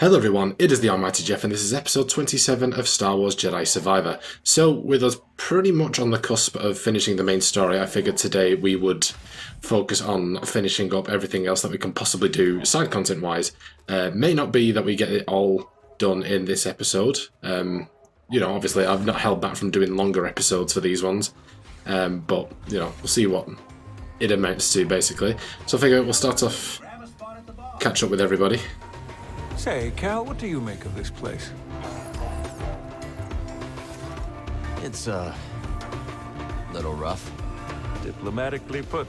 Hello everyone, it is the Almighty Jeff and this is episode 27 of Star Wars Jedi Survivor. So with us pretty much on the cusp of finishing the main story, I figured today we would focus on finishing up everything else that we can possibly do side content wise. May not be that we get it all done in this episode. You know, obviously I've not held back from doing longer episodes for these ones. But, you know, we'll see what it amounts to basically. So I figure we'll start off, catch up with everybody. Say, Cal, what do you make of this place? It's, little rough. Diplomatically put.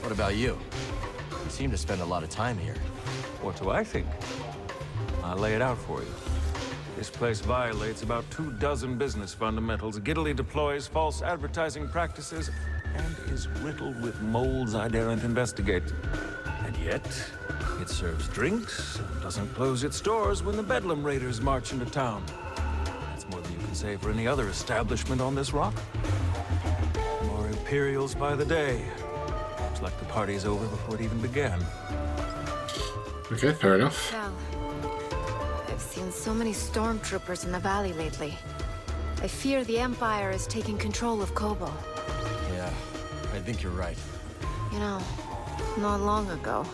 What about you? You seem to spend a lot of time here. What do I think? I'll lay it out for you. This place violates about 24 business fundamentals, giddily deploys false advertising practices, and is riddled with moles I daren't investigate. And yet, it serves drinks and doesn't close its doors when the Bedlam Raiders march into town. That's more than you can say for any other establishment on this rock. More Imperials by the day. Looks like the party's over before it even began. Okay, fair enough. Cal, I've seen so many stormtroopers in the valley lately. I fear the Empire is taking control of Koboh. Yeah, I think you're right. You know, not long ago,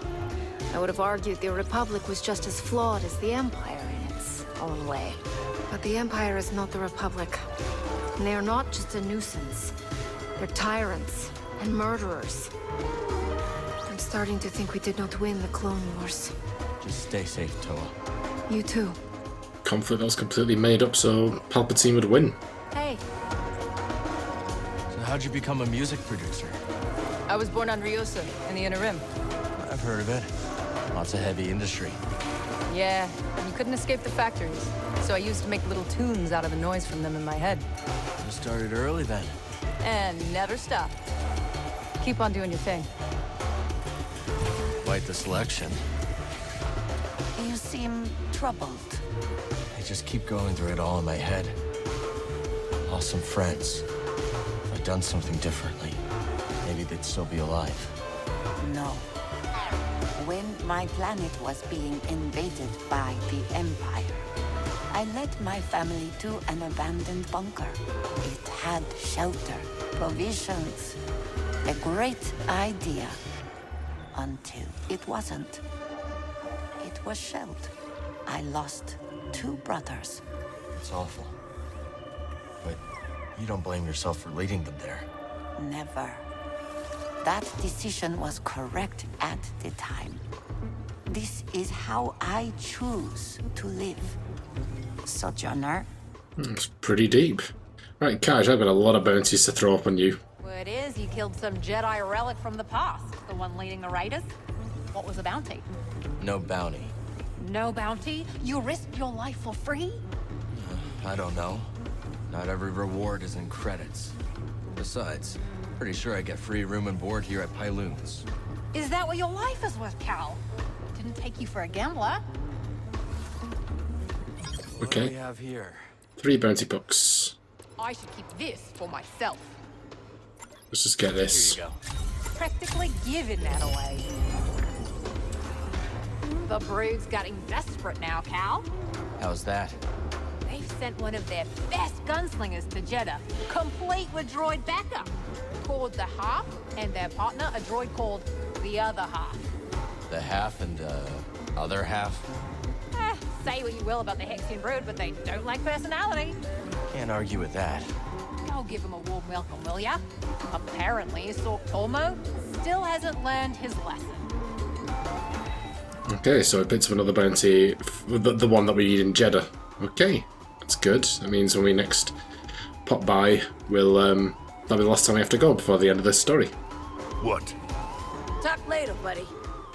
I would have argued the Republic was just as flawed as the Empire in its own way. But the Empire is not the Republic. And they are not just a nuisance. They're tyrants and murderers. I'm starting to think we did not win the Clone Wars. Just stay safe, Toa. You too. Conflict that was completely made up so Palpatine would win. Hey, So how'd you become a music producer? I was born on Ryosa, in the Inner Rim. I've heard of it. Lots of heavy industry. Yeah, you couldn't escape the factories. So I used to make little tunes out of the noise from them in my head. You started early then. And never stopped. Keep on doing your thing. Quite the selection. You seem troubled. I just keep going through it all in my head. Lost some friends. If I'd done something differently, maybe they'd still be alive. No. When my planet was being invaded by the Empire, I led my family to an abandoned bunker. It had shelter, provisions, a great idea. Until it wasn't. It was shelled. I lost 2 brothers. It's awful. But you don't blame yourself for leading them there. Never. That decision was correct at the time. This is how I choose to live. Sojourner. It's pretty deep. Right, Kaj, I've got a lot of bounties to throw up on you. Word is you killed some Jedi relic from the past, the one leading the Raiders. What was the bounty? No bounty. No bounty? You risked your life for free? I don't know. Not every reward is in credits. Besides, pretty sure I get free room and board here at Pyloon's. Is that what your life is worth, Cal? Didn't take you for a gambler. What do Okay. we have here? 3 bounty books. I should keep this for myself. Let's just get this. Here you go. Practically giving that away. The Brood's getting desperate now, Cal. How's that? They've sent one of their best gunslingers to Jeddah, complete with droid backup. Called the Half, and their partner, a droid called the Other Half. The half and the other half? Say what you will about the Hexian Brood, but they don't lack personality. Can't argue with that. I'll give him a warm welcome, will ya? Apparently, Sork Tormo still hasn't learned his lesson. Okay, so it bits of another bounty, the one that we need in Jeddah. Okay, that's good. That means when we next pop by, we'll that'll be the last time we have to go before the end of this story. What? Talk later, buddy.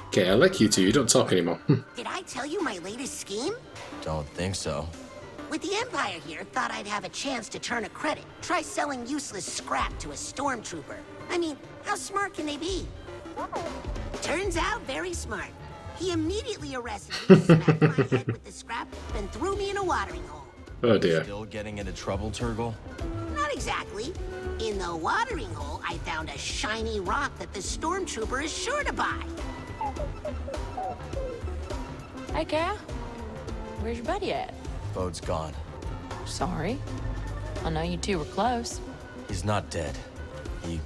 Okay, I like you two, you don't talk anymore. Did I tell you my latest scheme? Don't think so. With the Empire here, thought I'd have a chance to turn a credit. Try selling useless scrap to a stormtrooper. I mean, how smart can they be? Turns out, very smart. He immediately arrested me, smacked my head with the scrap, and threw me in a watering hole. Oh dear. Still getting into trouble, Turgle? Not exactly. In the watering hole, I found a shiny rock that the stormtrooper is sure to buy. Hey, Cal. Where's your buddy at? Bode's gone. Sorry. I know you two were close. He's not dead. He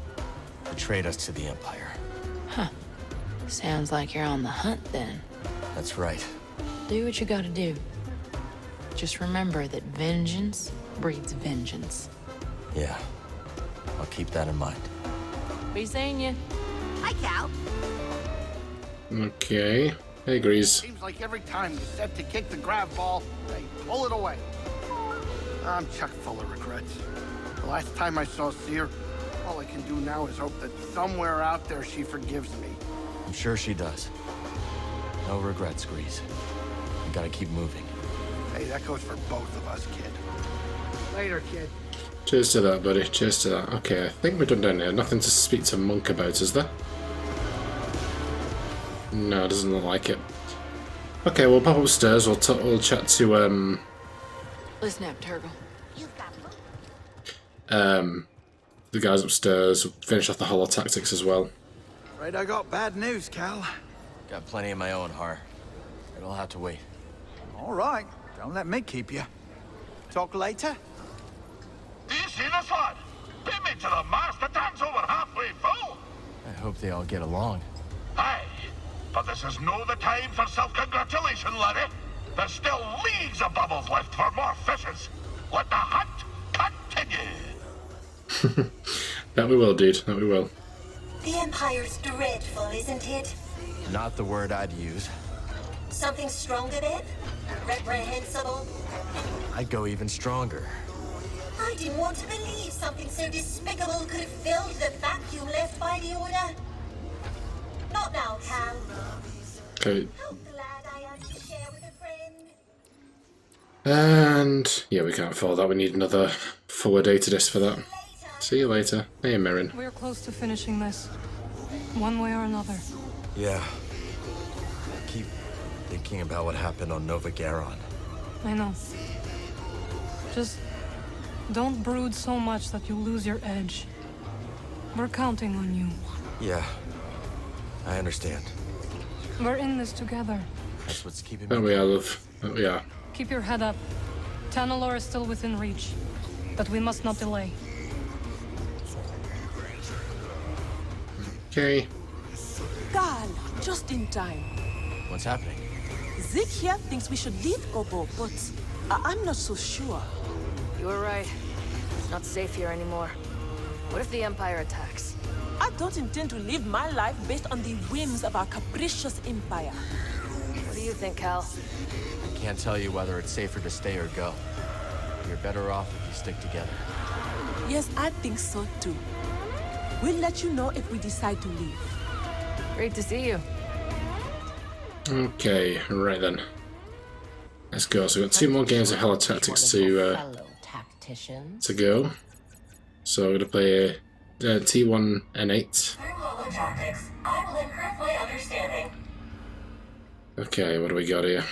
betrayed us to the Empire. Huh. Sounds like you're on the hunt then. That's right. Do what you gotta do. Just remember that vengeance breeds vengeance. Yeah. I'll keep that in mind. Be seeing you. Hi, Cal. Okay. Hey, Grease. Seems like every time you set to kick the grab ball, they pull it away. I'm chock full of regrets. The last time I saw Seer, all I can do now is hope that somewhere out there she forgives me. I'm sure she does. No regrets, Grease. We gotta keep moving. Hey, that goes for both of us, kid. Later, kid. Cheers to that, buddy. Cheers to that. Okay, I think we're done down here. Nothing to speak to Monk about, is there? No, it doesn't look like it. Okay, we'll pop upstairs. We'll chat to Listen up, Turgle. the guys upstairs. We'll finish off the Holotactics as well. Right, I got bad news, Cal. Got plenty of my own, Har. It'll have to wait. All right, don't let me keep you. Talk later. Do you see this lad? Pay me to the mast, the tank's over halfway full. I hope they all get along. Aye, but this is no the time for self-congratulation, laddie. There's still leagues of bubbles left for more fishes. Let the hunt continue. That we will, dude. That we will. The Empire's dreadful, isn't it? Not the word I'd use. Something stronger then? Reprehensible? I'd go even stronger. I didn't want to believe something so despicable could have filled the vacuum left by the Order. Not now, Cal. Okay. How glad I am to share with a friend. And yeah, we can't follow that. We need another forward data disk for that. See you later. Hey, Mirren. We're close to finishing this, one way or another. Yeah. I keep thinking about what happened on Nova Garon. I know. Just don't brood so much that you lose your edge. We're counting on you. Yeah. I understand. We're in this together. That's what's keeping There me. we are, love. There we are. Keep your head up. Tanalor is still within reach, but we must not delay. Okay. Gal, just in time. What's happening? Zeke here thinks we should leave Koboh, but I'm not so sure. You were right. It's not safe here anymore. What if the Empire attacks? I don't intend to live my life based on the whims of our capricious Empire. What do you think, Cal? I can't tell you whether it's safer to stay or go. You're better off if you stick together. Yes, I think so too. We'll let you know if we decide to leave. Great to see you. Okay, right then. Let's go. So we've got 2 more games of Holotactics to go. So we're going to play T1 and 8. Holotactics. I will improve my understanding. Okay, what do we got here?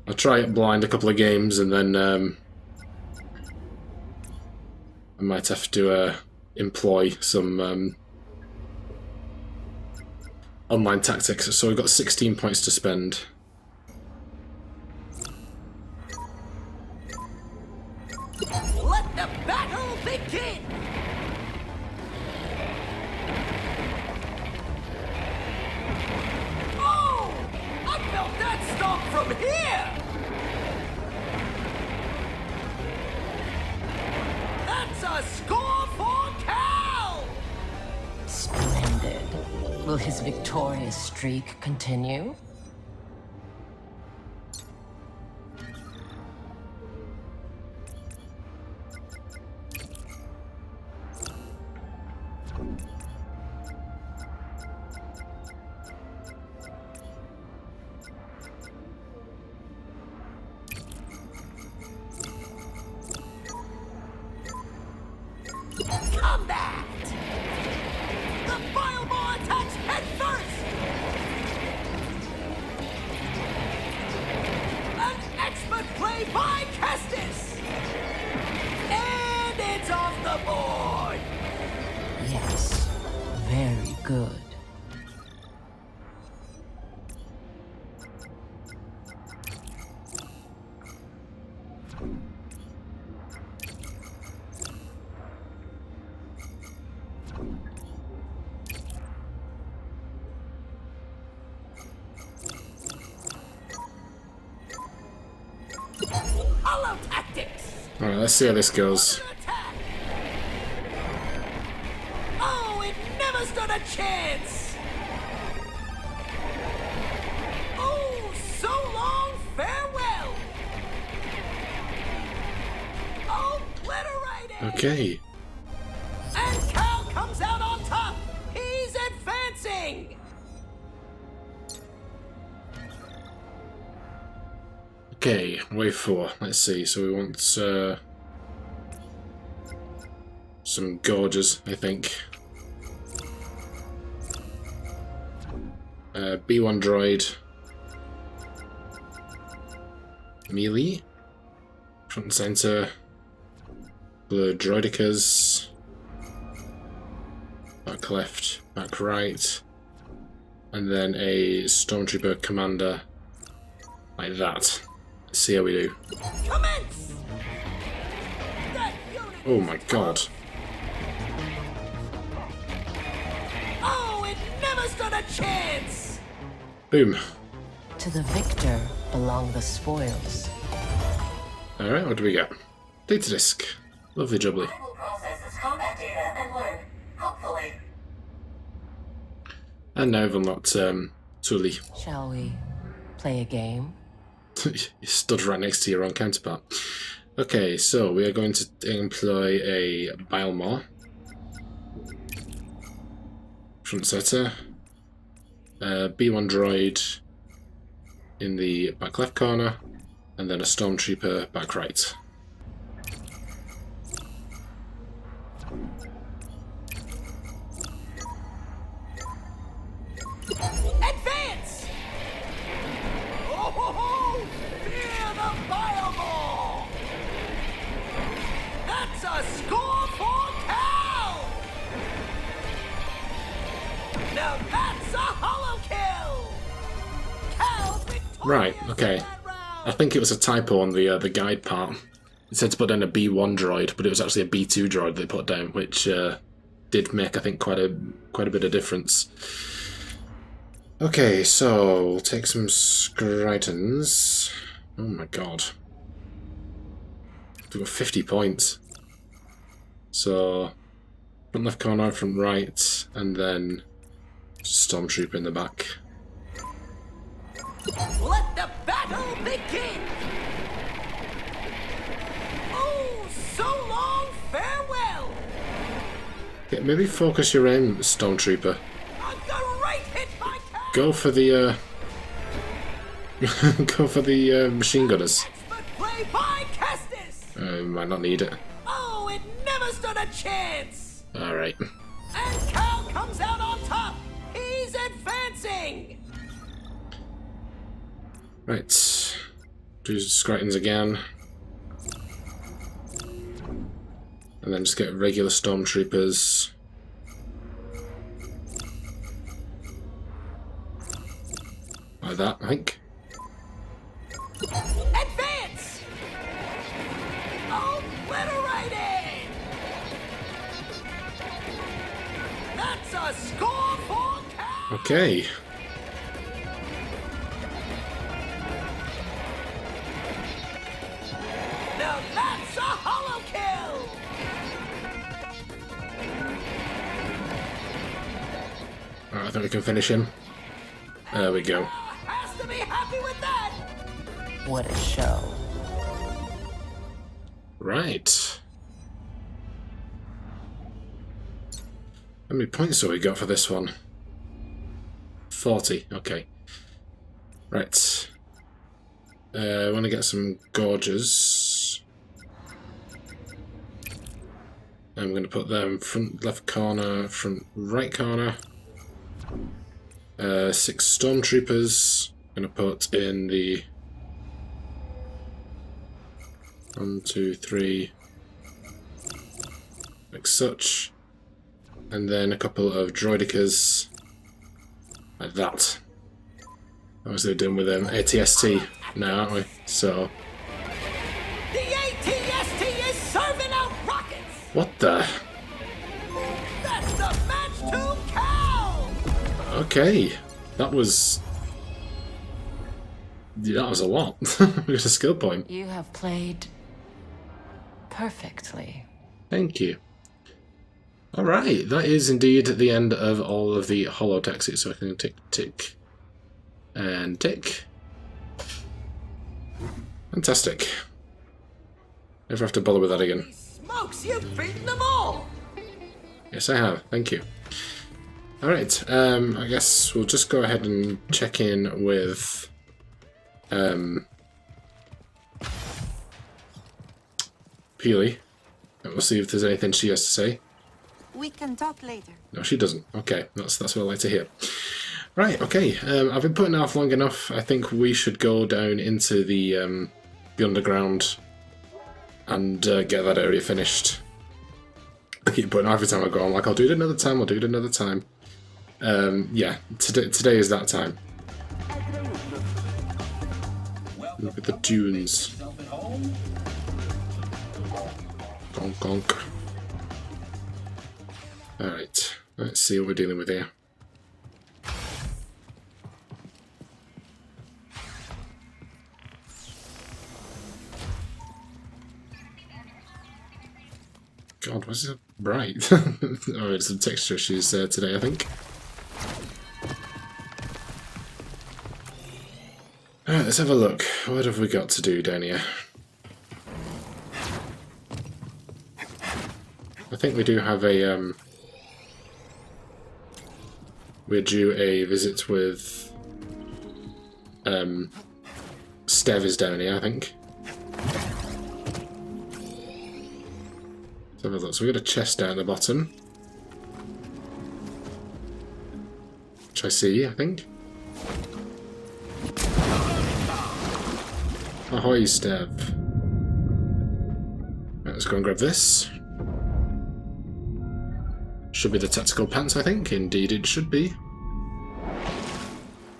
I'll try it blind a couple of games and then I might have to employ some online tactics. So we've got 16 points to spend. Let the battle begin! Oh! I felt that stomp from here! That's a score for Cal! Splendid. Will his victorious streak continue? Combat! The fireball attacks head first! An expert play by Kestis! And it's off the board! Yes. Very good. Holotactics! Alright, let's see how this goes. Attack! Oh, it never stood a chance! Oh, so long farewell! Obliterated! Okay. And Cal comes out on top! He's advancing! Okay, wave 4. Let's see. So we want some gorges, I think. B1 droid. Melee. Front and center. Blue droidicas. Back left, back right. And then a Stormtrooper commander. Like that. Let's see how we do. Commence! Oh my god. Oh, it never stood a chance! Boom. To the victor belong the spoils. Alright, what do we get? Data disk. Lovely jubbly. I will process this combat data and learn, hopefully. And now I've unlocked Tully. Shall we play a game? You stood right next to your own counterpart. Okay, so we are going to employ a Bilemore. Front setter. B1 droid in the back left corner, and then a Stormtrooper back right. Advance! Oh ho ho! Fear the Bilemore! That's a score for Cal! Now that's a holo kill! Cal victorious! Right, okay. I think it was a typo on the guide part. It said to put down a B1 droid, but it was actually a B2 droid they put down, which did make, I think, quite a bit of difference. Okay, so we'll take some Scritons. Oh my god. We've got 50 points. So, front left corner, front right, and then Stormtrooper in the back. Let the battle begin! Oh, so long farewell! Okay, maybe focus your aim, Stormtrooper. A great hit by Cal! Go for the go for the machine gunners. Expert play by Kestis! Might not need it. Oh, it never stood a chance! Alright. And Cal comes out on top! He's advancing! Right. Do Scritons again. And then just get regular Stormtroopers. Like that, I think. Advance! Obliterated! That's a score for Cal! Okay. Now that's a holo kill! Alright, I think we can finish him. There we go. Has to be happy with that! What a show. Right. How many points have we got for this one? 40, okay. Right. I want to get some gorges. I'm going to put them front left corner, front right corner. 6 Stormtroopers. I'm going to put in the 1, 2, 3, like such, and then a couple of droidicas, like that. Obviously we're doing with ATST now, aren't we? So... The ATST is serving out rockets! What the? That's the match to Cal! Okay, that was a lot. We got a skill point. You have played perfectly. Thank you. Alright, that is indeed the end of all of the holotactics, so I can tick, tick, and tick. Fantastic. Never have to bother with that again. Smokes, you've beaten them all! Yes, I have. Thank you. Alright, I guess we'll just go ahead and check in with Peely. And we'll see if there's anything she has to say. We can talk later. No, she doesn't. Okay, that's what I like to hear. Right, okay. I've been putting it off long enough. I think we should go down into the underground and get that area finished. I keep putting off every time I go. I'm like, I'll do it another time. I'll do it another time. Yeah, today is that time. Look at the dunes. Gonk, gonk. Alright, let's see what we're dealing with here. God, what's it bright? Oh, it's some texture issues today, I think. Alright, let's have a look. What have we got to do down here? I think we do have a, we're due a visit with, Stev is down here, I think. Let's have a look. So we got a chest down at the bottom. Which I see, I think. Ahoy, Stev. Right, let's go and grab this. Should be the tactical pants, I think. Indeed it should be.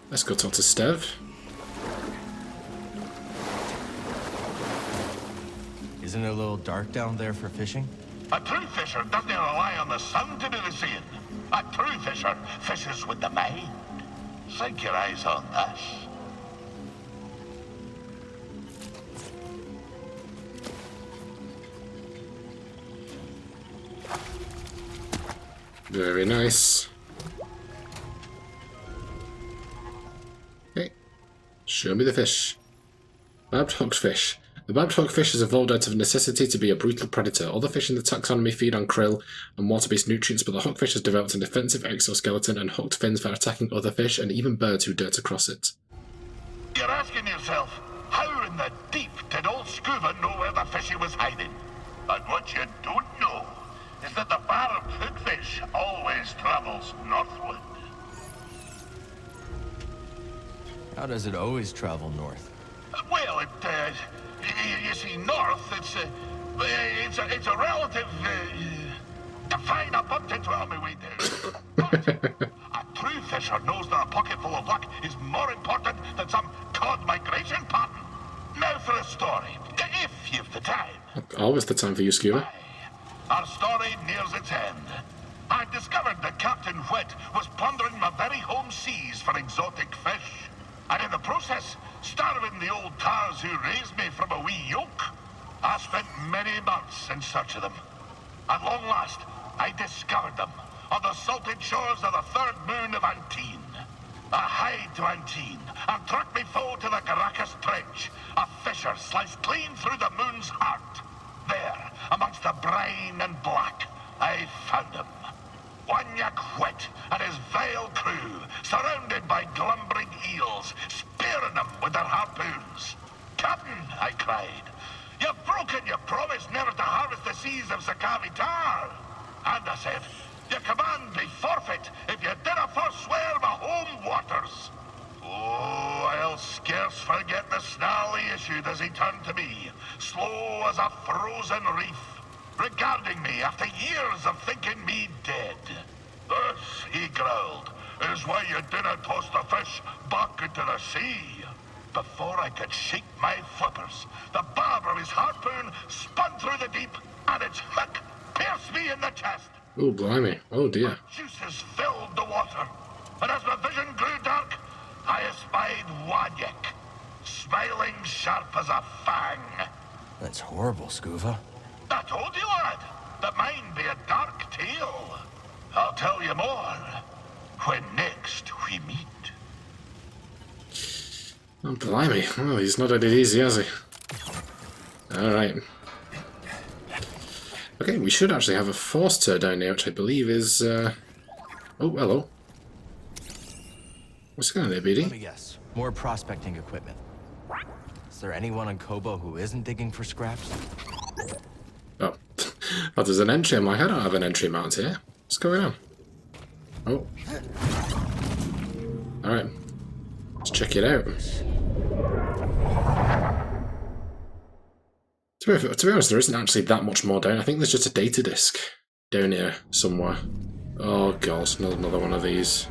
Let's go talk to Stev. Isn't it a little dark down there for fishing? A true fisher doesn't rely on the sun to do the seeing. A true fisher fishes with the mind. Sink your eyes on this. Very nice. Okay. Show me the fish. Barbed hooked fish. The barbed hooked fish has evolved out of necessity to be a brutal predator. Other fish in the taxonomy feed on krill and water-based nutrients, but the hookfish has developed a defensive exoskeleton and hooked fins for attacking other fish and even birds who dare to cross it. You're asking yourself, how in the deep did old Scuba know where the fishy was hiding? And what you don't know is that the barbed hookfish always travels northward. How does it always travel north? Well, you see, north, it's a relative, define a bumped into it on my way down. But a true fisher knows that a pocket full of luck is more important than some cod migration pattern. Now for a story, if you've the time. Always the time for you, Scuba. Our story nears its end. I discovered that Captain Whit was plundering my very home seas for exotic fish. And in the process, starving the old tars who raised me from a wee yolk. I spent many months in search of them. At long last, I discovered them on the salted shores of the third moon of Antine. I hied to Antine and tracked me foe to the Caracas Trench, a fissure sliced clean through the moon's heart. There, amongst the brine and black, I found him. Wanyak Whit and his vile crew, surrounded by glumbering eels, spearing them with their harpoons. Captain, I cried, you've broken your promise never to harvest the seas of Sakavi Tar. And I said, your command be forfeit if you dinna forswear my home waters. Oh, I'll scarce forget the snarl he issued as he turned to me, slow as a frozen reef, regarding me after years of thinking me dead. This, he growled, is why you dinna toss the fish back into the sea. Before I could shake my flippers, the barb of his harpoon spun through the deep, and its hook pierced me in the chest. Oh, blimey. Oh, dear. My juices filled the water, and as my vision grew dark, I espied Wanyak, smiling sharp as a fang. That's horrible, Scuba. I told you, lad, that mine be a dark tale. I'll tell you more when next we meet. Oh, blimey. Well, he's not had it easy, has he? Alright. Okay, we should actually have a Forster down here, which I believe is... Oh, hello. What's going on there, BD? Let me guess. More prospecting equipment. Is there anyone on Koboh who isn't digging for scraps? Oh. Oh, there's an entry. I'm like, I don't have an entry mount here. What's going on? Oh. Alright. Let's check it out. To be honest, there isn't actually that much more down. I think there's just a data disk down here somewhere. Oh god, another one of these.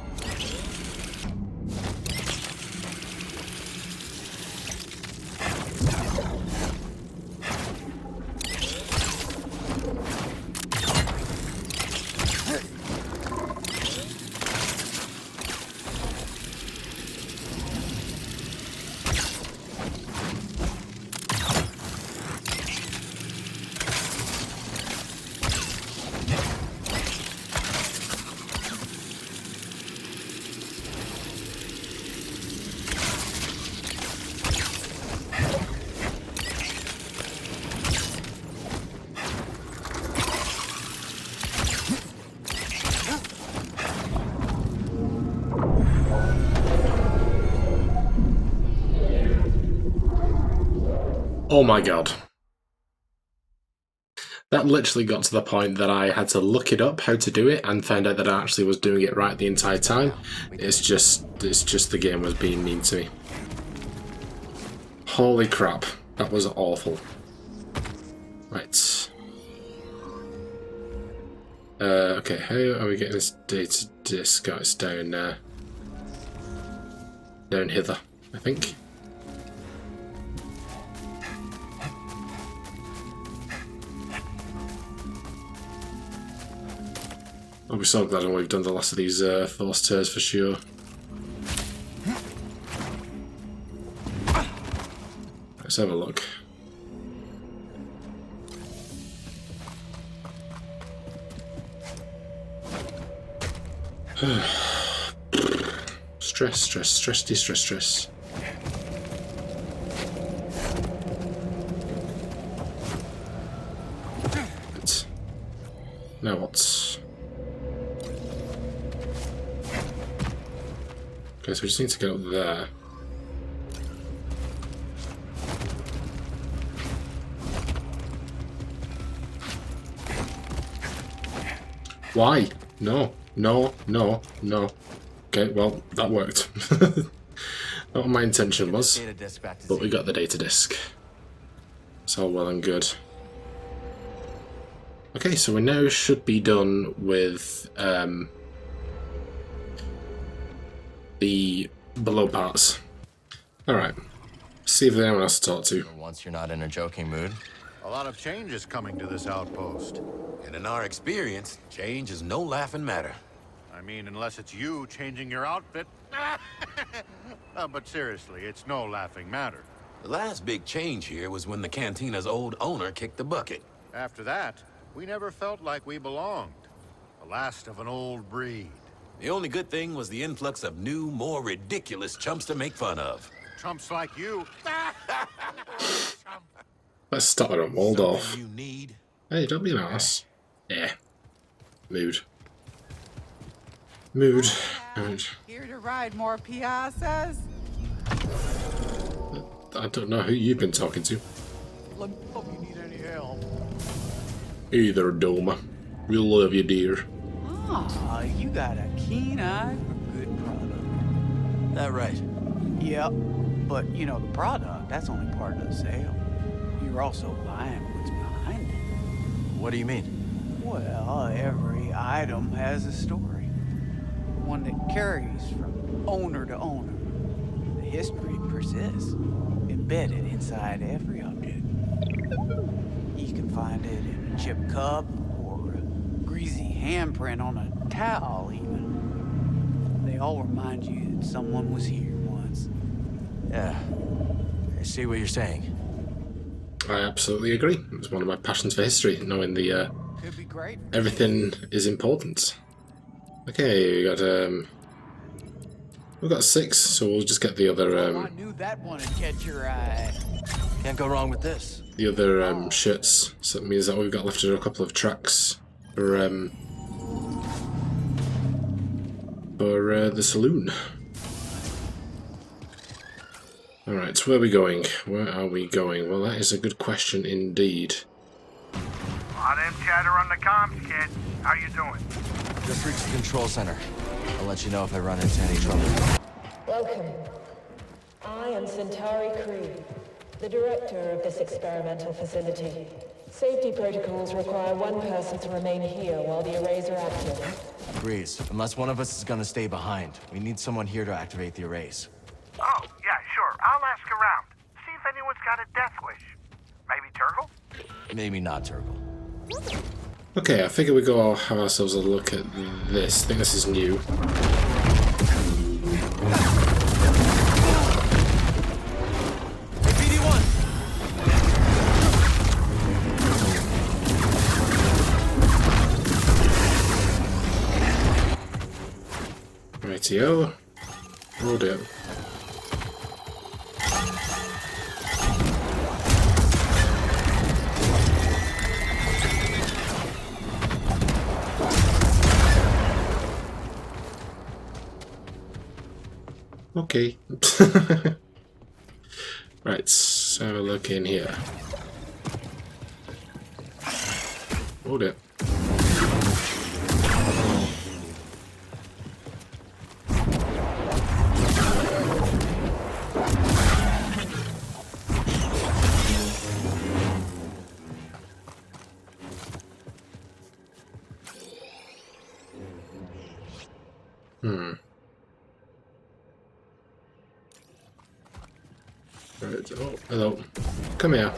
Oh my god. That literally got to the point that I had to look it up how to do it and found out that I actually was doing it right the entire time. It's just the game was being mean to me. Holy crap. That was awful. Right. Okay, how are we getting this data disk? Oh, it's down down hither, I think. I'll be so glad when we've done the last of these Forsters for sure. Let's have a look. Stress, de-stress. Right. Now what's... Okay, so we just need to get up there. Why? No. Okay, well, that worked. Not what my intention was, but we got the data disk. It's all well and good. Okay, so we now should be done with the below parts. Alright. See if there's anyone else to talk to. Once you're not in a joking mood. A lot of change is coming to this outpost. And in our experience, change is no laughing matter. I mean, unless it's you changing your outfit. But seriously, it's no laughing matter. The last big change here was when the cantina's old owner kicked the bucket. After that, we never felt like we belonged. The last of an old breed. The only good thing was the influx of new, more ridiculous chumps to make fun of. Chumps like you. Let's start it on Waldorf. You need. Hey, don't be an ass. Yeah. Mood. Here to ride more piazzas? I don't know who you've been talking to. Let me know if you need any help. Hey there, Doma. We love you, dear. Ah, you got a keen eye for good product. That right? Yep, but you know, the product, that's only part of the sale. You're also buying what's behind it. What do you mean? Well, every item has a story. One that carries from owner to owner. The history persists, embedded inside every object. You can find it in a chipped cup, or a greasy handprint on a towel, even. They all remind you that someone was here once. Yeah, I see what you're saying. I absolutely agree. It's one of my passions for history, knowing the Could be great. everything is important. Okay, we've got 6, so we'll just get the other I knew that one would catch your eye. Can't go wrong with this. the other shirts. So that means that we've got left to do a couple of tracks for the saloon. Alright, so where are we going? Where are we going? Well, that is a good question indeed. Lot of chatter on the comms, kid. How you doing? Just reached the control center. I'll let you know if I run into any trouble. Welcome. I am Centauri Creed, the director of this experimental facility. Safety protocols require one person to remain here while the arrays are active. Agrees. Unless one of us is gonna stay behind, we need someone here to activate the arrays. Oh, yeah, sure. I'll ask around. See if anyone's got a death wish. Maybe Turgle? Maybe not Turgle. Okay, I figure we go have ourselves a look at this. I think this is new. Rightio. We'll do it. Okay. Right, let's have a look in here. Hold it. Right, oh, hello. Come here.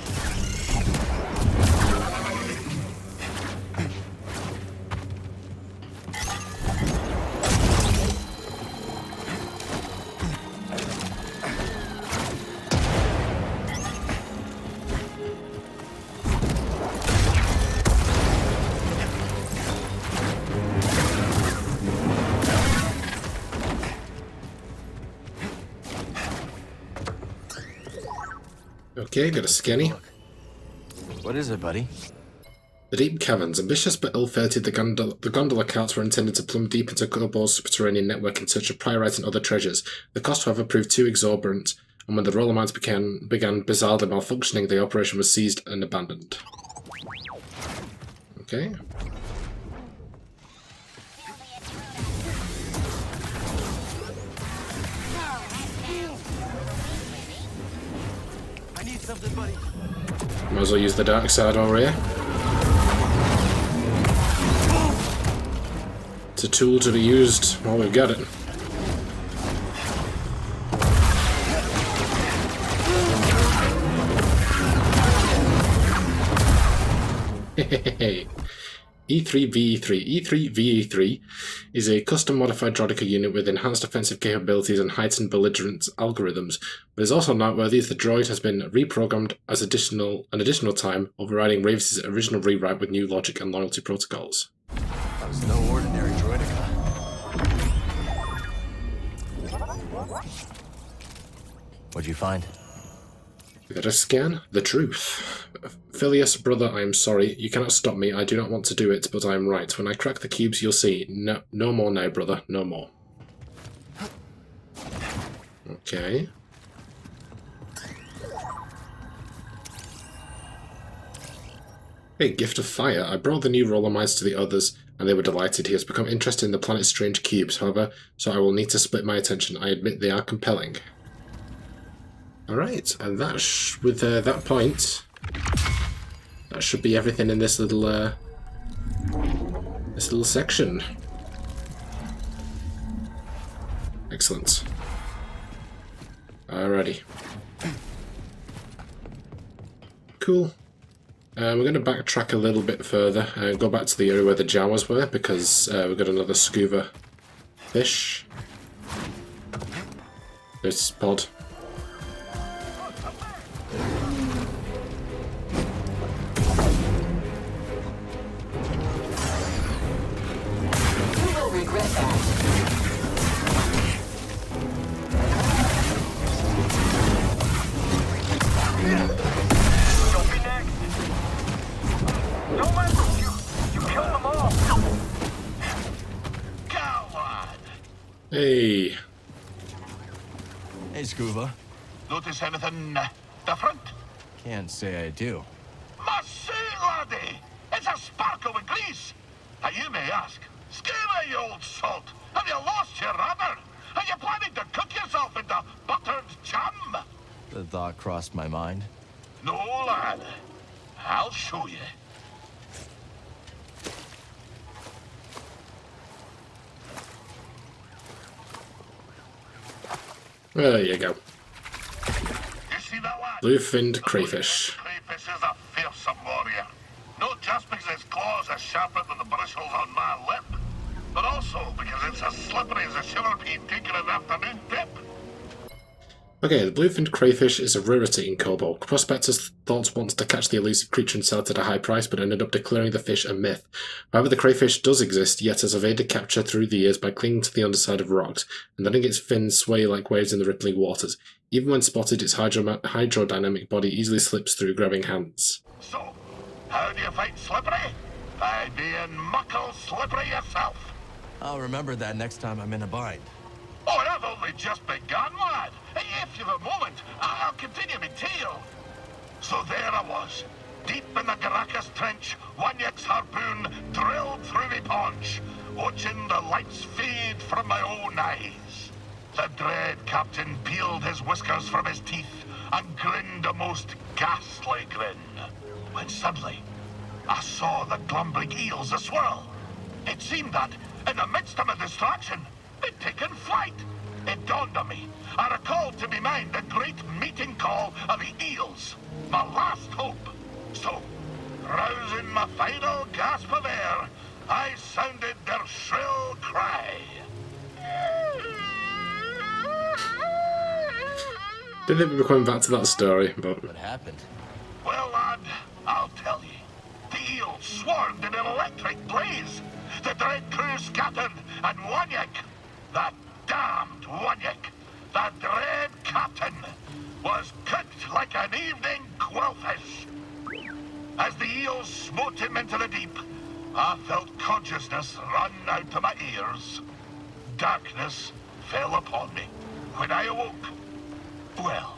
Okay, got a skinny. What is it, buddy? The deep caverns, ambitious but ill-fated, the gondola carts were intended to plumb deep into Koboh's subterranean network in search of pyrite and other treasures. The cost, however, proved too exorbitant, and when the roller mines began bizarrely malfunctioning, the operation was seized and abandoned. Okay. I need something, buddy. Might as well use the dark side over here. It's a tool to be used while we've got it. Hey. E3VE3. E3VE3 is a custom-modified droidica unit with enhanced offensive capabilities and heightened belligerent algorithms, but is also noteworthy as the droid has been reprogrammed as an additional time, overriding Ravis' original rewrite with new logic and loyalty protocols. That was no ordinary droidica. What'd you find? Let us scan the truth. Phileas, brother, I am sorry. You cannot stop me. I do not want to do it, but I am right. When I crack the cubes, you'll see. No more now, brother. No more. Okay. Hey, gift of fire. I brought the new roller mines to the others, and they were delighted. He has become interested in the planet's strange cubes, however, so I will need to split my attention. I admit they are compelling. Alright, and that with that point, that should be everything in this little section. Excellent. Alrighty. Cool. We're going to backtrack a little bit further and go back to the area where the Jawas were, because we've got another scuba fish. There's Pod. Don't be next. Don't let you killed them all. Coward! Hey. Hey, Scuba. Notice anything different? Can't say I do. Must say, laddie, it's a sparkle with grease. Now you may ask, Scuba, you old salt, have you lost your rudder? Are you planning to cook yourself into buttered jam? The thought crossed my mind. No, lad. I'll show you. There you go. You see that, lad? Bluefinned crayfish. Crayfish is a fearsome warrior. Not just because its claws are sharper than the bristles on my lip, but also because it's as slippery as a shiver pea taking an afternoon dip. Okay, the bluefinned crayfish is a rarity in Koboh. Prospectors thought once to catch the elusive creature and sell it at a high price, but ended up declaring the fish a myth. However, the crayfish does exist, yet has evaded capture through the years by clinging to the underside of rocks, and letting its fins sway like waves in the rippling waters. Even when spotted, its hydrodynamic body easily slips through grabbing hands. So, how do you fight slippery? By being muckle slippery yourself. I'll remember that next time I'm in a bind. Oh, and I've only just begun, lad. If you've a moment, I'll continue my tale. So there I was, deep in the Caracas trench, Wanyak's harpoon drilled through me paunch, watching the lights fade from my own eyes. The dread captain peeled his whiskers from his teeth and grinned a most ghastly grin. When suddenly, I saw the Glumbrick eels a-swirl. It seemed that, in the midst of my distraction, they'd taken flight. It dawned on me. I recalled to me mind the great meeting call of the eels, my last hope. So, rousing my final gasp of air, I sounded their shrill cry. Didn't think we were coming back to that story, but... What happened? Well, lad, I'll tell you. The eels swarmed in an electric blaze. The dread crew scattered, and Wanyak, that damned Wanyak, the dread captain, was cooked like an evening quillfish. As the eels smote him into the deep, I felt consciousness run out to my ears. Darkness fell upon me. When I awoke, well,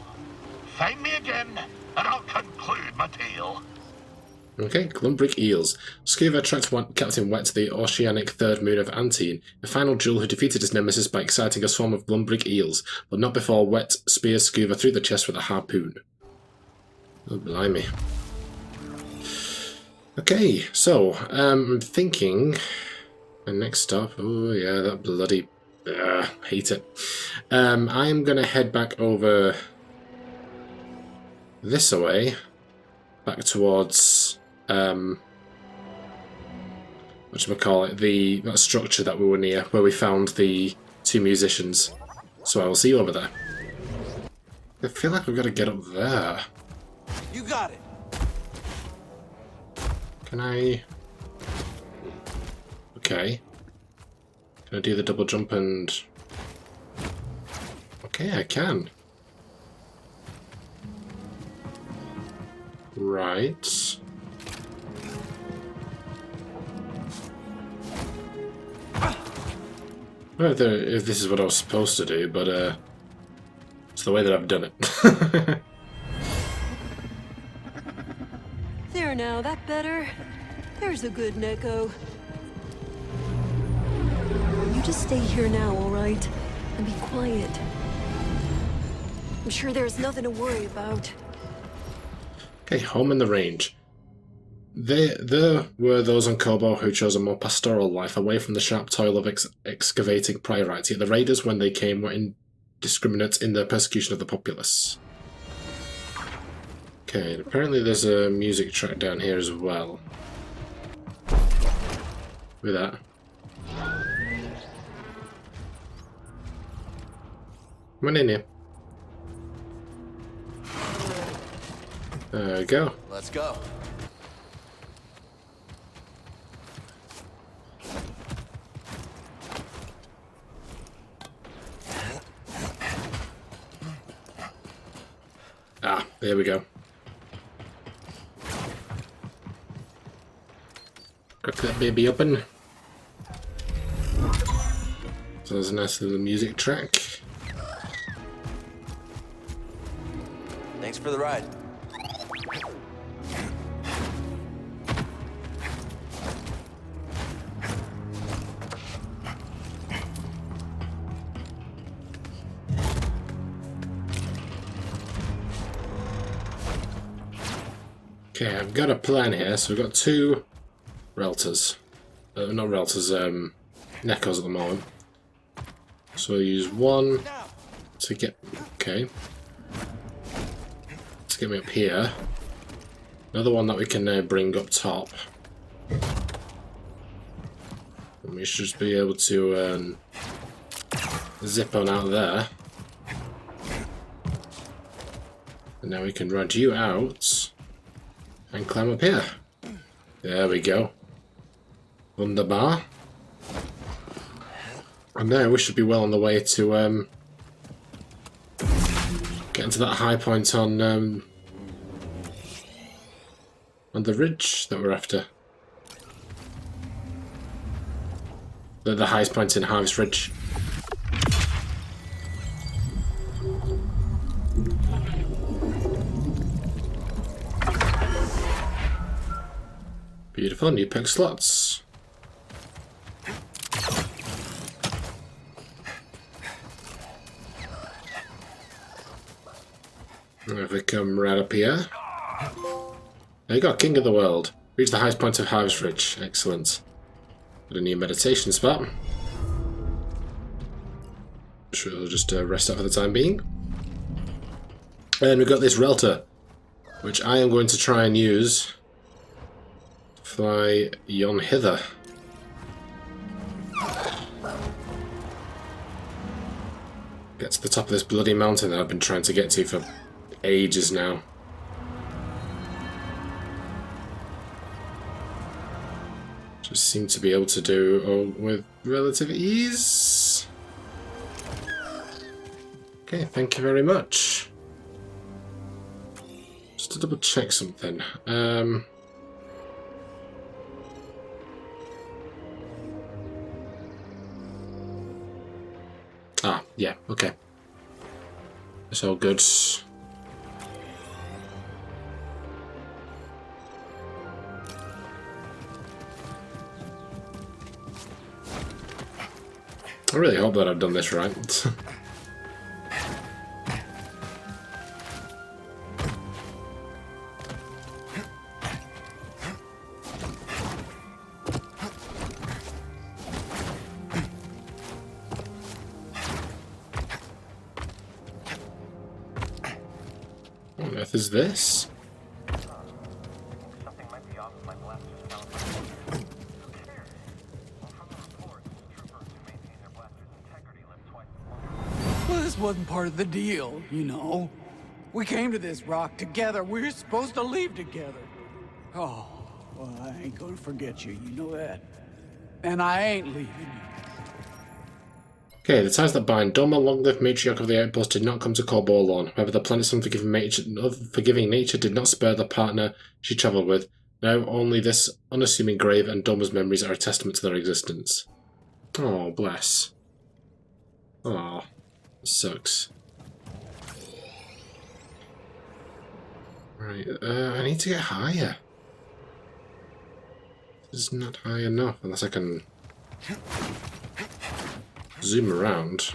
find me again, and I'll conclude my tale. Okay, Glumbrick eels. Scuba tracked Captain Wet to the oceanic third moon of Antine, a final duel who defeated his nemesis by exciting a swarm of Glumbrick eels, but not before Wet spears Scuba through the chest with a harpoon. Oh, blimey. Okay, so, I'm thinking... My next stop... Oh, yeah, that bloody... hate it. I'm going to head back over... this way. Back towards... whatchamacallit, that structure that we were near, where we found the two musicians. So I will see you over there. I feel like we've got to get up there. You got it. Can I... Okay. Can I do the double jump and... Okay, I can. Right. Well, if this is what I was supposed to do, but it's the way that I've done it. There now, that better? There's a good Neko. You just stay here now, all right? And be quiet. I'm sure there's nothing to worry about. Okay, home in the range. There were those on Koboh who chose a more pastoral life, away from the sharp toil of excavating priorities. Yet the raiders, when they came, were indiscriminate in their persecution of the populace. Okay, and apparently there's a music track down here as well. With that. Come on in here. There we go. Let's go. There we go. Crack that baby open. So there's a nice little music track. Thanks for the ride. Okay, I've got a plan here. So we've got two reltors. Not reltors, Neckos at the moment. So we'll use one to get... Okay. To get me up here. Another one that we can now bring up top. And we should just be able to zip on out there. And now we can ride you out and climb up here. There we go. Wunderbar. And now we should be well on the way to getting to that high point on the ridge that we're after. The highest point in Harvest Ridge. Beautiful, new pick slots. And if we come right up here. There you go, King of the World. Reach the highest point of Harvest Ridge. Excellent. Got a new meditation spot. Sure, we'll just rest up for the time being. And we've got this Relta, which I am going to try and use to fly yon hither. Get to the top of this bloody mountain that I've been trying to get to for ages now. Just seem to be able to do with relative ease. Okay, thank you very much. Just to double check something. Yeah, okay. It's all good. I really hope that I've done this right. What on earth is this? Well, this wasn't part of the deal, you know. We came to this rock together. We're supposed to leave together. Oh, well, I ain't gonna forget you, you know that. And I ain't leaving you. Okay, the ties that bind. Doma, long-lived matriarch of the outpost, did not come to Koboh alone. However, the planet's unforgiving nature did not spare the partner she travelled with. Now only this unassuming grave and Doma's memories are a testament to their existence. Oh, bless. Oh, sucks. Right, I need to get higher. This is not high enough, unless I can zoom around.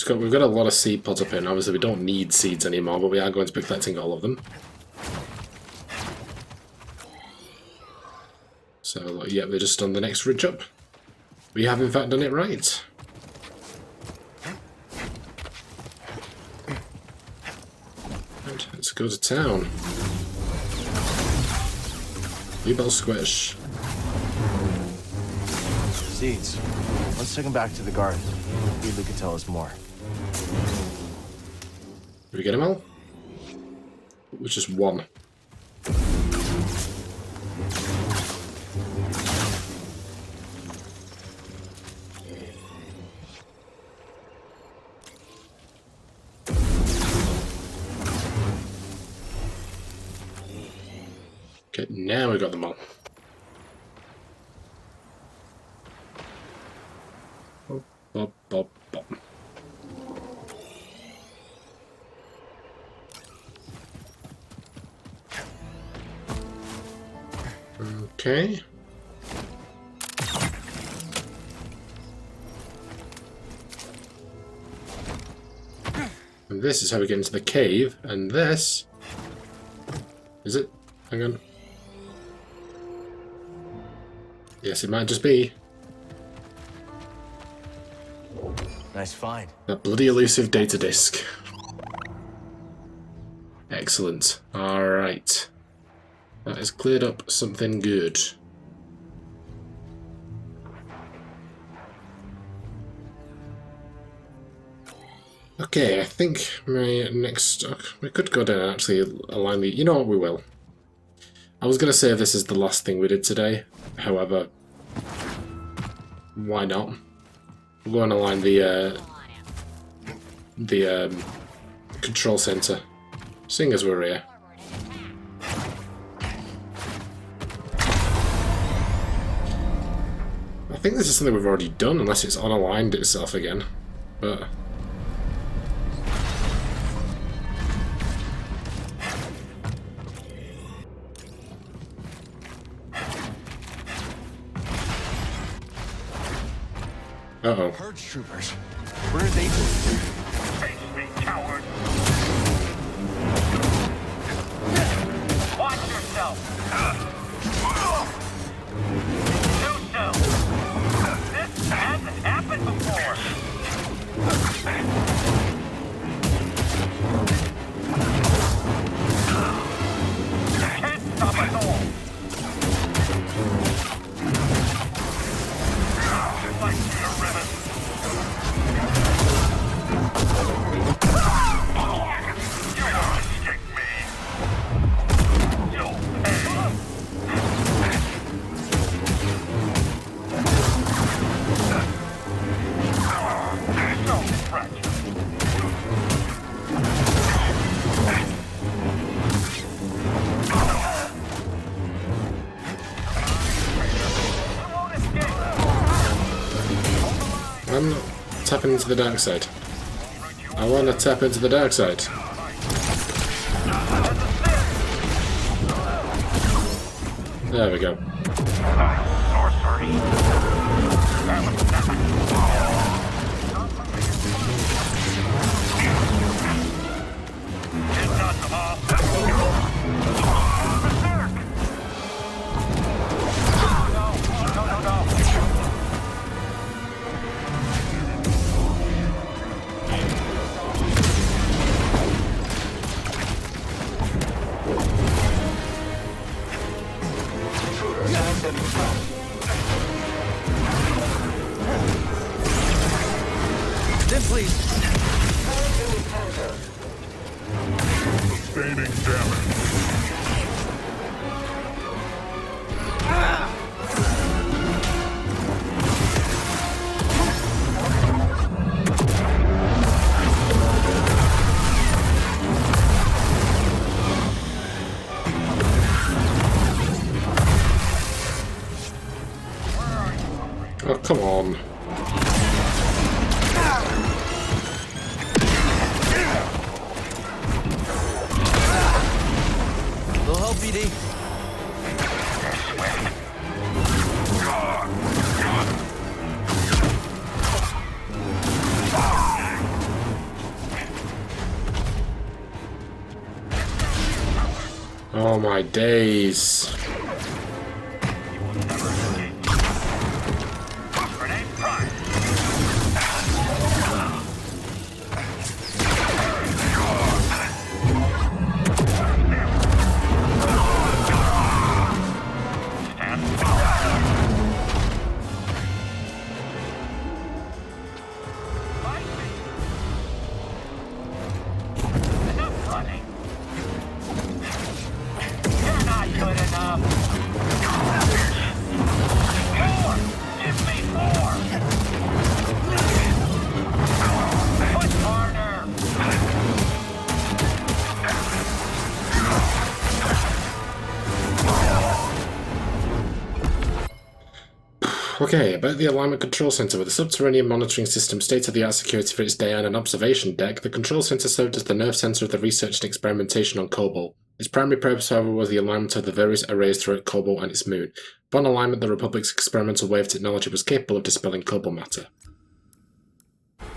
We've got a lot of seed pods up here, and obviously we don't need seeds anymore, but we are going to be collecting all of them. So, yeah, they're just on the next ridge up. We have in fact done it right. Right, let's go to town. Bluebell Squish. seeds. Let's take them back to the garden. Maybe could tell us more. Did we get them all? It was just one. Okay, now we got them all. Bop, bop, bop. Okay. And this is how we get into the cave, and this... Is it? Hang on. Yes, it might just be. Nice find. That bloody elusive data disk. Excellent. Alright. That has cleared up something good. Okay, I think my next... we could go down and actually align the... You know what, we will. I was going to say this is the last thing we did today. However, why not? We'll go and align the control center, seeing as we're here. I think this is something we've already done, unless it's unaligned itself again. But uh-oh. Purge troopers. Where are they going? Face me, coward! Watch yourself! Do so! This hasn't happened before! You can't stop us all! Like a ribbon! You won't escape me! You'll pay! So fragile! I'm not tapping into the dark side. I want to tap into the dark side. There we go. Then please. Sustaining damage. Oh, come on. Little help, BD. Oh my days. Okay, about the Alignment Control Centre. With a subterranean monitoring system, state-of-the-art security for its day and an observation deck, the Control Centre served as the nerve centre of the research and experimentation on Koboh. Its primary purpose, however, was the alignment of the various arrays throughout Koboh and its moon. Upon alignment, the Republic's experimental wave technology was capable of dispelling Koboh matter.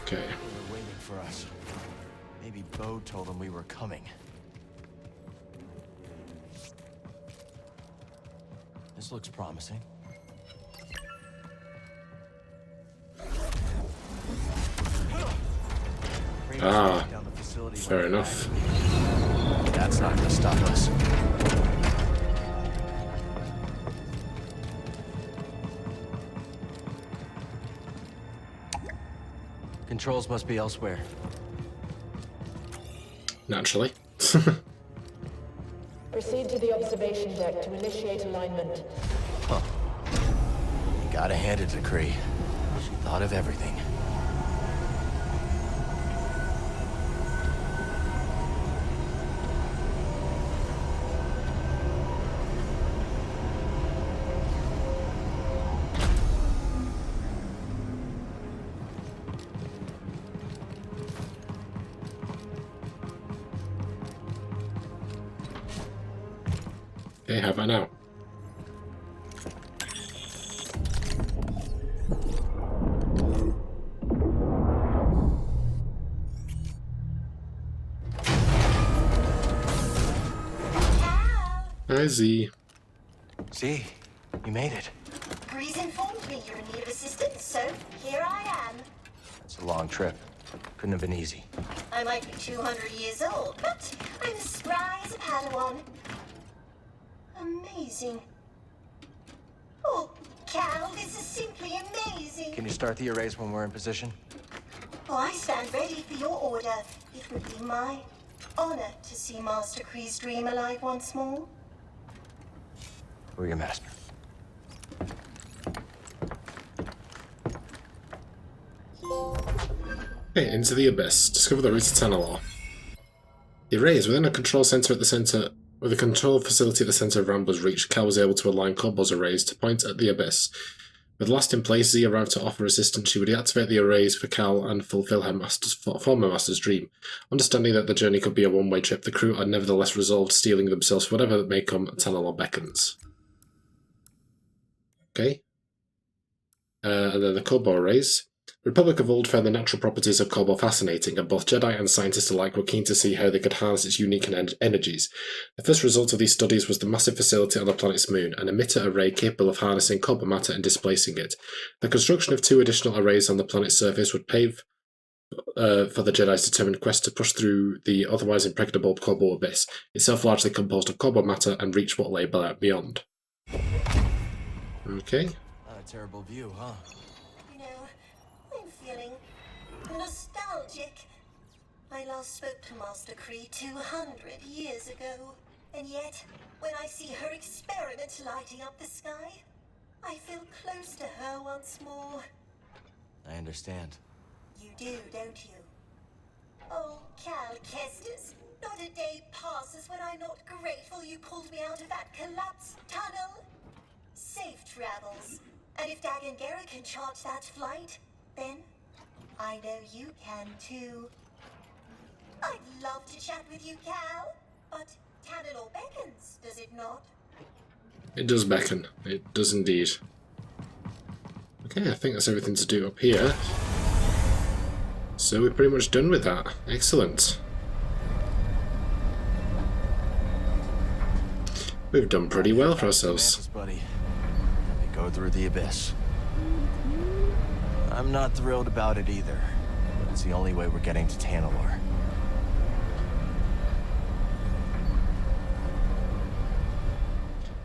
Okay. They were waiting for us. Maybe Bo told them we were coming. This looks promising. Ah, fair enough. That's not gonna stop us. Controls must be elsewhere. Naturally. Proceed to the observation deck to initiate alignment. Huh. You gotta hand it to Kree. She thought of everything. Okay, how about now? Hi, Z. See? You made it. Grease informed me you're in need of assistance, so here I am. It's a long trip. Couldn't have been easy. I might be 200 years old, but I'm as spry as a Padawan. Amazing. Oh, Cal, this is simply amazing. Can you start the arrays when we're in position? Oh, I stand ready for your order. It would be my honor to see Master Kree's dream alive once more. We're your master. Okay, into the abyss. Discover the route to Tanalor. The array is within a control center at the center. With a control facility at the center of Rambler's reach, Cal was able to align Koboh's arrays to point at the abyss. With last in place, Z arrived to offer assistance. She would deactivate the arrays for Cal and fulfill her former master's dream. Understanding that the journey could be a one-way trip, the crew are nevertheless resolved, steeling themselves for whatever may come. Tanalor beckons. Okay. And then the Koboh arrays. The Republic of Old found the natural properties of Koboh fascinating, and both Jedi and scientists alike were keen to see how they could harness its unique energies. The first result of these studies was the massive facility on the planet's moon, an emitter array capable of harnessing Koboh matter and displacing it. The construction of 2 additional arrays on the planet's surface would pave for the Jedi's determined quest to push through the otherwise impregnable Koboh abyss, itself largely composed of Koboh matter, and reach what lay beyond. Okay. Not a terrible view, huh? I'm feeling nostalgic. I last spoke to Master Kree 200 years ago, and yet, when I see her experiment lighting up the sky, I feel close to her once more. I understand. You do, don't you? Oh, Cal Kestis, not a day passes when I'm not grateful you pulled me out of that collapsed tunnel. Safe travels, and if Dagan Gera can chart that flight, then I know you can too. I'd love to chat with you, Cal, but Tanalor beckons, does it not? It does beckon. It does indeed. Okay, I think that's everything to do up here. So we're pretty much done with that. Excellent. We've done pretty well for ourselves. Buddy. They go through the abyss. I'm not thrilled about it either, but it's the only way we're getting to Tanalor.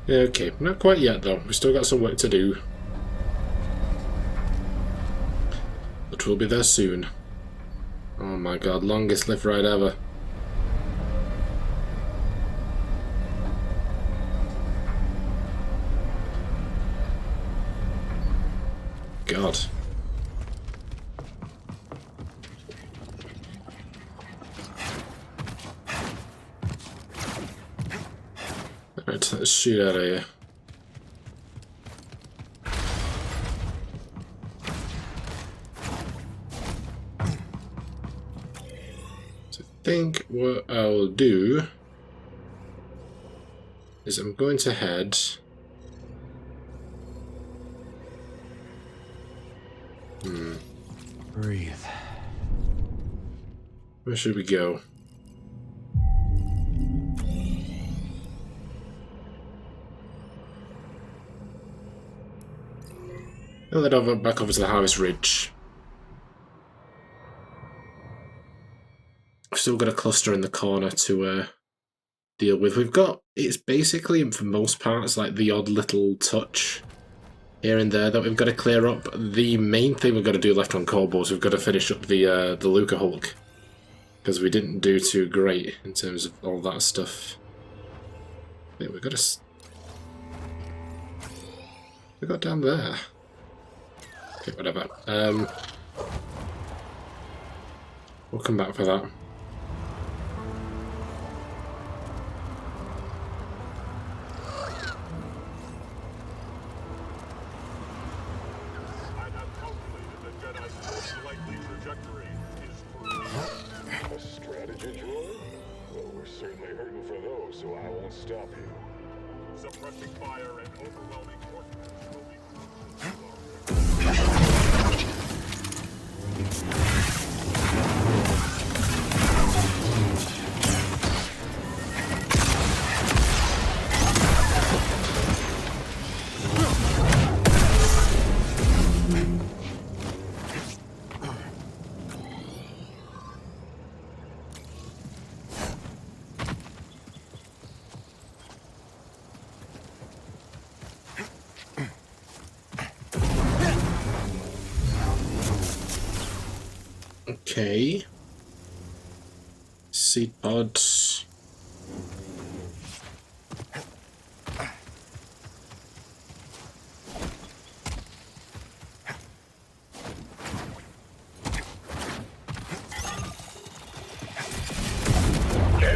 Okay, not quite yet though. We've still got some work to do. But we'll be there soon. Oh my god, longest lift ride ever. God. Alright, let's shoot out of here. think what I'll do is I'm going to head... Breathe. Where should we go? I'll head over, back over to the Harvest Ridge. We've still got a cluster in the corner to deal with. We've got, it's basically, for most parts, like the odd little touch here and there that we've got to clear up. The main thing we've got to do left on Koboh is we've got to finish up the Luca Hulk, because we didn't do too great in terms of all that stuff. I think we've got to... We got down there. Okay, whatever. We'll come back for that. A strategy droid? Well, we're certainly hurting for those, so I won't stop you. Suppressing fire and overwhelming force will be Okay. Seed pods.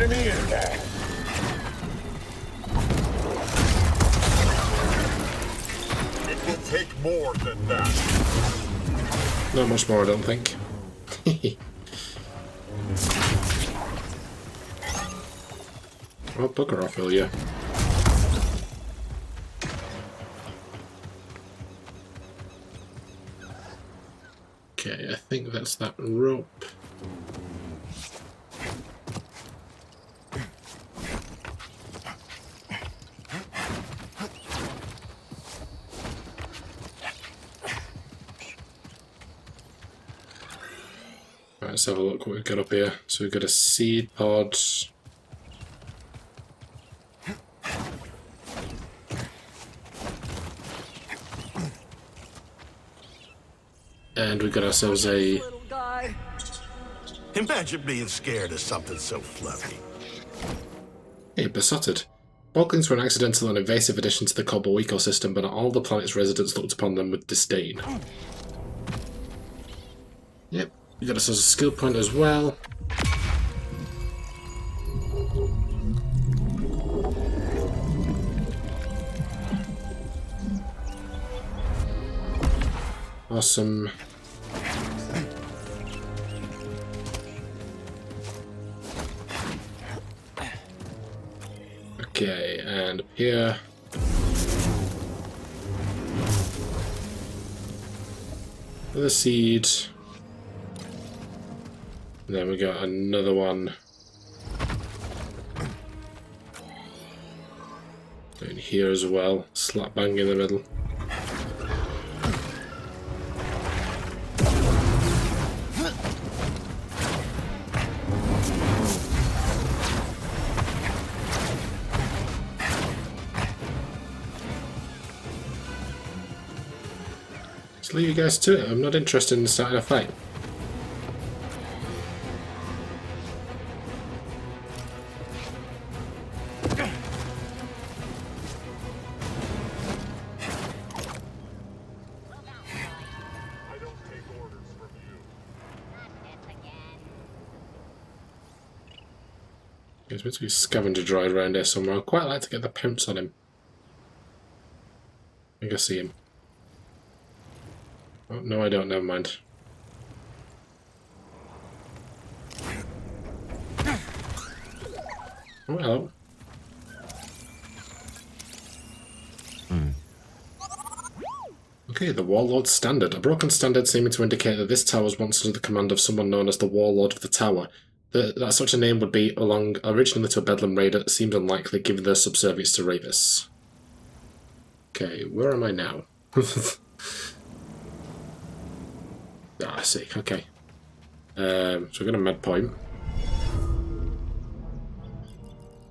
enemy impact. It will take more than that. Not much more, I don't think. Well, bugger off, will you? Okay, I think that's that rope. Right, let's have a look what we've got up here. So we've got a seed pod. And we got ourselves a... Imagine being scared of something so fluffy. Hey, besotted. Balkans were an accidental and invasive addition to the Koboh ecosystem, but not all the planet's residents looked upon them with disdain. Yep, we got ourselves a skill point as well. Awesome. Okay, and up here. Another seed. And then we got another one. Down here as well. Slap bang in the middle. Leave you guys to it. I'm not interested in starting a fight. There's meant to be a scavenger droid around here somewhere. I'd quite like to get the pounce on him. I think I see him. Oh, no, I don't. Never mind. Oh, hello. Okay, the Warlord Standard. A broken standard seeming to indicate that this tower was once under the command of someone known as the Warlord of the Tower. That such a name would be belong originally to a Bedlam Raider seemed unlikely given their subservience to Ravis. Okay, where am I now? I see, okay. So we're going to med point.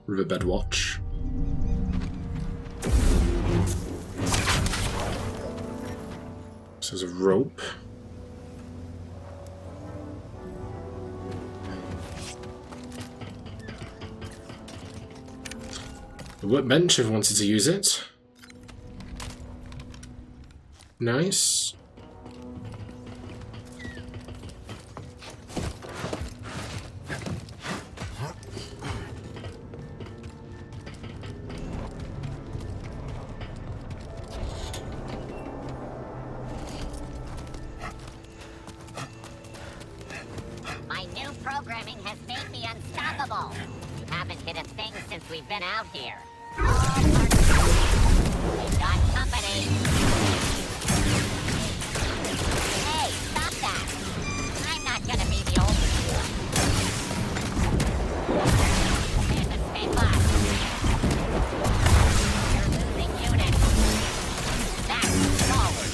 Riverbed Watch. So there's a rope. The workbench if I wanted to use it. Nice. My new programming has made me unstoppable. Haven't hit a thing since we've been out here. We've got company. Hey, stop that! I'm not gonna be the old fool. There's a spin box. You're losing units. That's forward.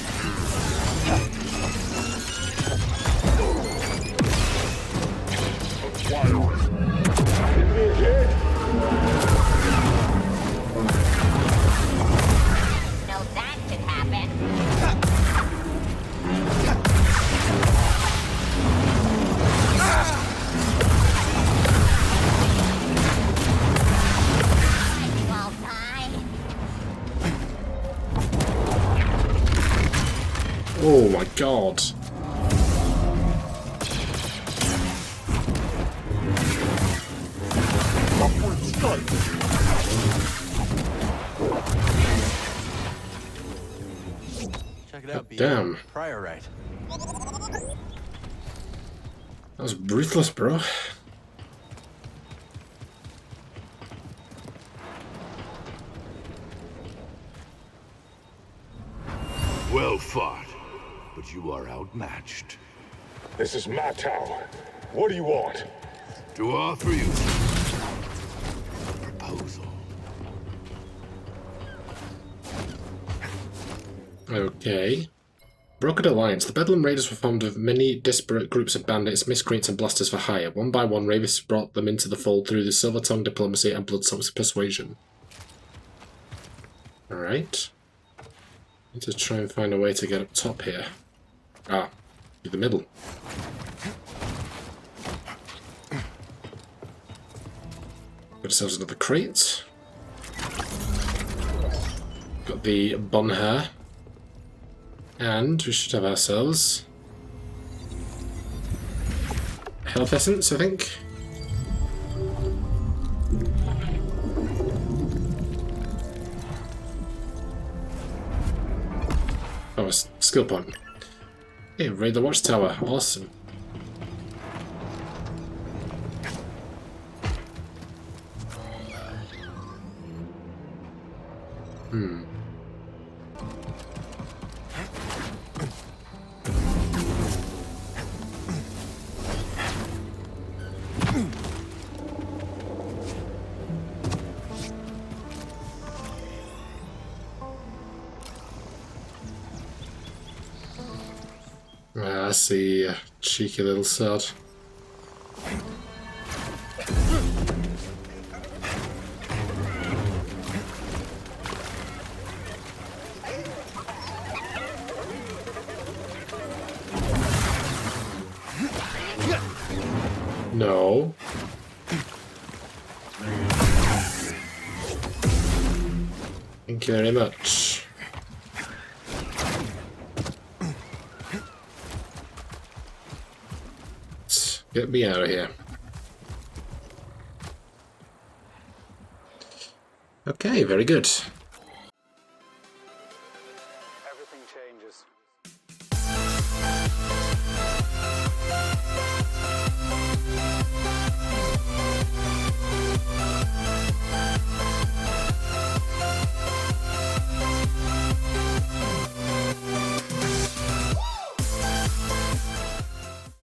No, that could happen. Might you all die? Oh my god. Check it out, Damn. Prior right. That was ruthless, bro. Well fought, but you are outmatched. This is my tower. What do you want? To offer you a proposal. Okay. Broken Alliance. The Bedlam Raiders were formed of many disparate groups of bandits, miscreants, and blasters for hire. One by one, Ravis brought them into the fold through the silver-tongued diplomacy and blood-soaked persuasion. Alright. Need to try and find a way to get up top here. Ah, through the middle. Got ourselves another crate. Got the Bonhair. And we should have ourselves Health Essence, I think. Oh, a skill point. Hey, raid the watchtower. Awesome. I see, cheeky little sod. No. Thank you very much. Get me out of here. Okay, very good. Everything changes